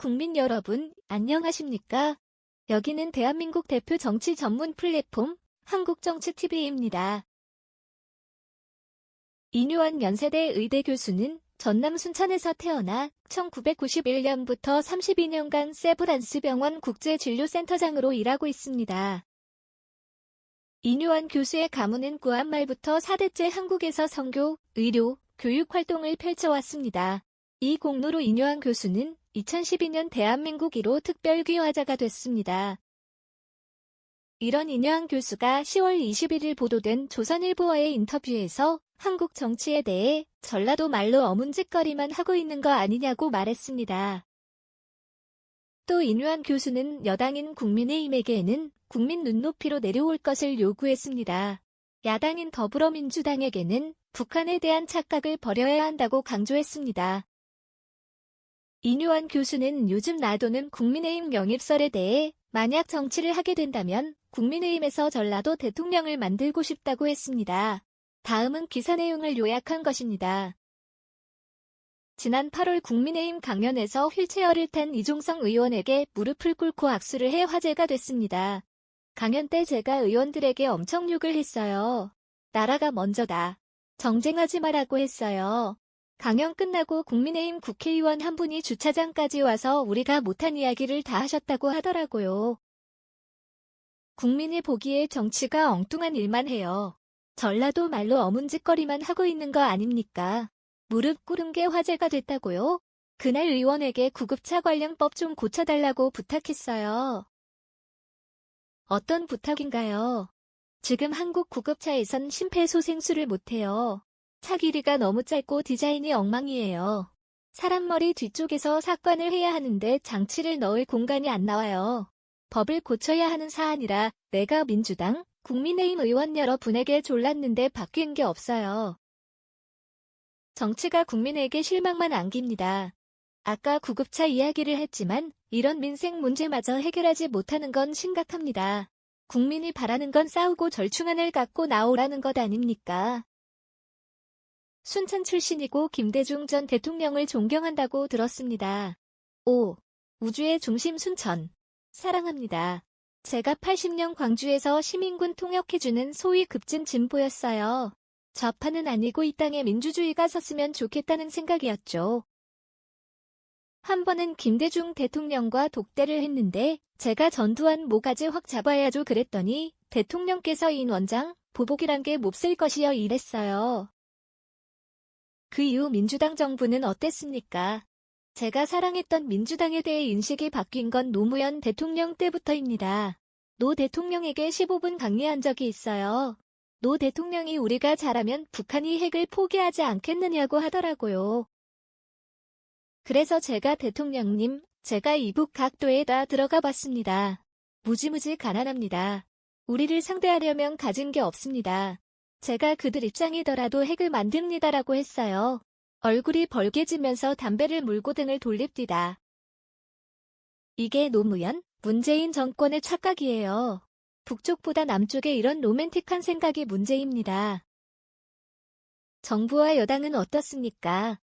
국민 여러분, 안녕하십니까? 여기는 대한민국 대표 정치 전문 플랫폼 한국정치TV입니다. 이뇨한 연세대 의대 교수는 전남 순천에서 태어나 1991년부터 32년간 세브란스병원 국제진료센터장으로 일하고 있습니다. 이뇨한 교수의 가문은 구한 말부터 4대째 한국에서 선교, 의료, 교육 활동을 펼쳐왔습니다. 이 공로로 이뇨한 교수는 2012년 대한민국 1호 특별귀화자가 됐습니다. 이런 이뇨한 교수가 10월 21일 보도된 조선일보와의 인터뷰에서 한국 정치에 대해 전라도 말로 어문짓거리만 하고 있는 거 아니냐고 말했습니다. 또 이뇨한 교수는 여당인 국민의힘에게는 국민 눈높이로 내려올 것을 요구했습니다. 야당인 더불어민주당에게는 북한에 대한 착각을 버려야 한다고 강조했습니다. 이뇨한 교수는 요즘 나도는 국민의힘 영입설에 대해 만약 정치를 하게 된다면 국민의힘에서 전라도 대통령을 만들고 싶다고 했습니다. 다음은 기사 내용을 요약한 것입니다. 지난 8월 국민의힘 강연에서 휠체어를 탄 이종성 의원에게 무릎을 꿇고 악수를 해 화제가 됐습니다. 강연 때 제가 의원들에게 엄청 욕을 했어요. 나라가 먼저다. 정쟁하지 마라고 했어요. 강연 끝나고 국민의힘 국회의원 한 분이 주차장까지 와서 우리가 못한 이야기를 다 하셨다고 하더라고요. 국민이 보기에 정치가 엉뚱한 일만 해요. 전라도 말로 어문짓거리만 하고 있는 거 아닙니까? 무릎 꿇은 게 화제가 됐다고요? 그날 의원에게 구급차 관련법 좀 고쳐달라고 부탁했어요. 어떤 부탁인가요? 지금 한국 구급차에선 심폐소생술을 못해요. 차 길이가 너무 짧고 디자인이 엉망이에요. 사람 머리 뒤쪽에서 삭관을 해야 하는데 장치를 넣을 공간이 안 나와요. 법을 고쳐야 하는 사안이라 내가 민주당, 국민의힘 의원 여러분에게 졸랐는데 바뀐 게 없어요. 정치가 국민에게 실망만 안깁니다. 아까 구급차 이야기를 했지만 이런 민생 문제마저 해결하지 못하는 건 심각합니다. 국민이 바라는 건 싸우고 절충안을 갖고 나오라는 것 아닙니까? 순천 출신이고 김대중 전 대통령을 존경한다고 들었습니다. 우주의 중심 순천. 사랑합니다. 제가 80년 광주에서 시민군 통역해주는 소위 급진 진보였어요. 좌파는 아니고 이 땅에 민주주의가 섰으면 좋겠다는 생각이었죠. 한 번은 김대중 대통령과 독대를 했는데 제가 전두환 모가지 확 잡아야죠 그랬더니 대통령께서 인 원장, 보복이란 게 몹쓸 것이여 이랬어요. 그 이후 민주당 정부는 어땠습니까? 제가 사랑했던 민주당에 대해 인식이 바뀐 건 노무현 대통령 때부터입니다. 노 대통령에게 15분 강의한 적이 있어요. 노 대통령이 우리가 잘하면 북한이 핵을 포기하지 않겠느냐고 하더라고요. 그래서 제가 대통령님, 제가 이북 각도에다 들어가 봤습니다. 무지무지 가난합니다. 우리를 상대하려면 가진 게 없습니다. 제가 그들 입장이더라도 핵을 만듭니다라고 했어요. 얼굴이 벌개지면서 담배를 물고 등을 돌립디다. 이게 노무현, 문재인 정권의 착각이에요. 북쪽보다 남쪽에 이런 로맨틱한 생각이 문제입니다. 정부와 여당은 어떻습니까?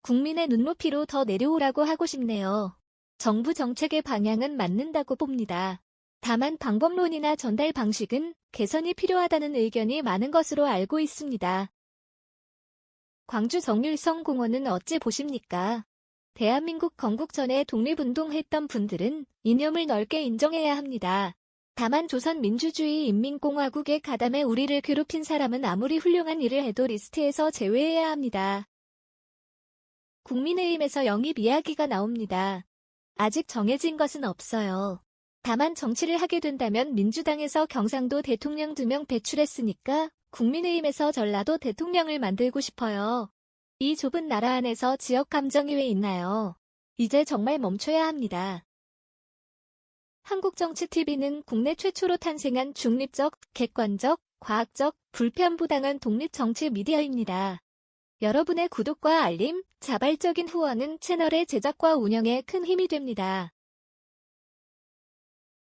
국민의 눈높이로 더 내려오라고 하고 싶네요. 정부 정책의 방향은 맞는다고 봅니다. 다만 방법론이나 전달 방식은 개선이 필요하다는 의견이 많은 것으로 알고 있습니다. 광주 정일성 공원은 어찌 보십니까? 대한민국 건국 전에 독립운동했던 분들은 이념을 넓게 인정해야 합니다. 다만 조선민주주의인민공화국에 가담해 우리를 괴롭힌 사람은 아무리 훌륭한 일을 해도 리스트에서 제외해야 합니다. 국민의힘에서 영입 이야기가 나옵니다. 아직 정해진 것은 없어요. 다만 정치를 하게 된다면 민주당에서 경상도 대통령 2명 배출했으니까 국민의힘에서 전라도 대통령을 만들고 싶어요. 이 좁은 나라 안에서 지역 감정이 왜 있나요? 이제 정말 멈춰야 합니다. 한국정치TV는 국내 최초로 탄생한 중립적, 객관적, 과학적, 불편부당한 독립정치 미디어입니다. 여러분의 구독과 알림, 자발적인 후원은 채널의 제작과 운영에 큰 힘이 됩니다.